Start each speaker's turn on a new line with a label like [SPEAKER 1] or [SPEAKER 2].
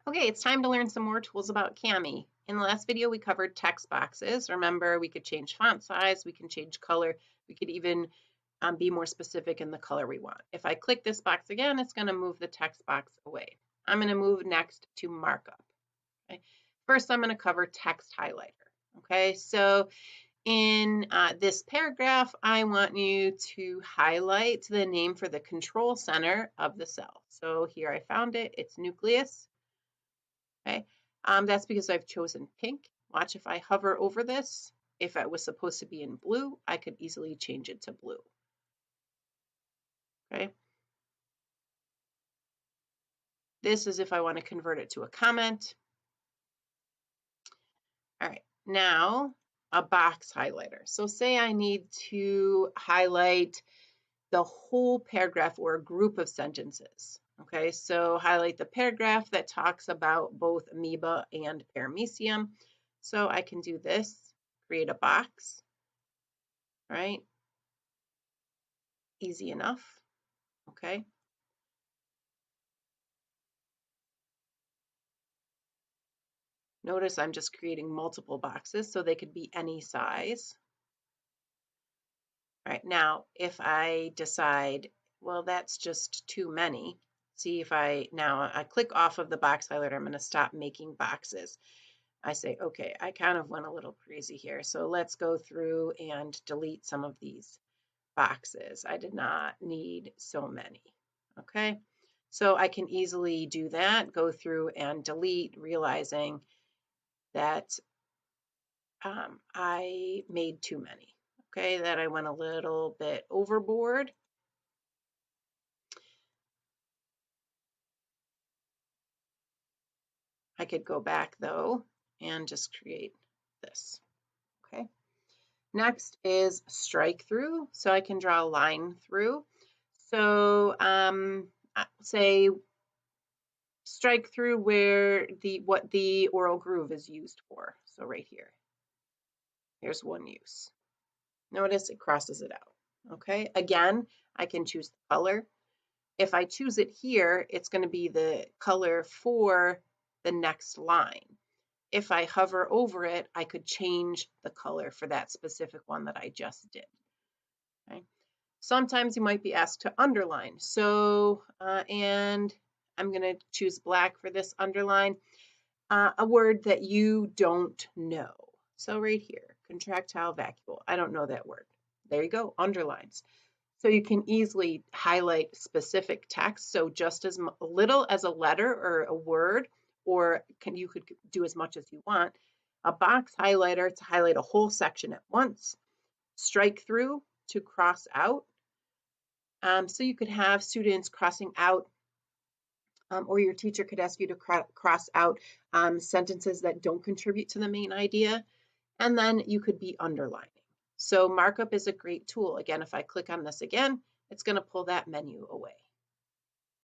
[SPEAKER 1] Okay, it's time to learn some more tools about Cami. In the last video, we covered text boxes. Remember, we could change font size, we can change color, we could even be more specific in the color we want. If I click this box again, it's going to move the text box away. I'm going to move next to markup. Okay. First, I'm going to cover text highlighter. Okay, so in this paragraph, I want you to highlight the name for the control center of the cell. So here I found it, it's nucleus. Okay, that's because I've chosen pink. Watch if I hover over this. If it was supposed to be in blue, I could easily change it to blue. Okay. This is if I want to convert it to a comment. All right, now a box highlighter. So say I need to highlight the whole paragraph or a group of sentences. Okay, so highlight the paragraph that talks about both amoeba and paramecium. So I can do this, create a box, right? Easy enough, okay? Notice I'm just creating multiple boxes so they could be any size. All right, now if I decide, well, that's just too many, see if I click off of the box highlighter, I'm going to stop making boxes. I say, okay, I kind of went a little crazy here. So let's go through and delete some of these boxes. I did not need so many. Okay, so I can easily do that, go through and delete, realizing that I made too many. Okay, that I went a little bit overboard. I could go back though and just create this. Okay. Next is strike through. So I can draw a line through. So say strike through where what the oral groove is used for. So right here. Here's one use. Notice it crosses it out. Okay. Again, I can choose the color. If I choose it here, it's going to be the color for the next line. If I hover over it, I could change the color for that specific one that I just did. Okay. Sometimes you might be asked to underline. So, and I'm going to choose black for this underline, a word that you don't know. So right here, contractile vacuole. I don't know that word. There you go, underlines. So you can easily highlight specific text. So just as little as a letter or a word, or you could do as much as you want. A box highlighter to highlight a whole section at once. Strike through to cross out. So you could have students crossing out, or your teacher could ask you to cross out sentences that don't contribute to the main idea. And then you could be underlining. So markup is a great tool. Again, if I click on this again, it's going to pull that menu away.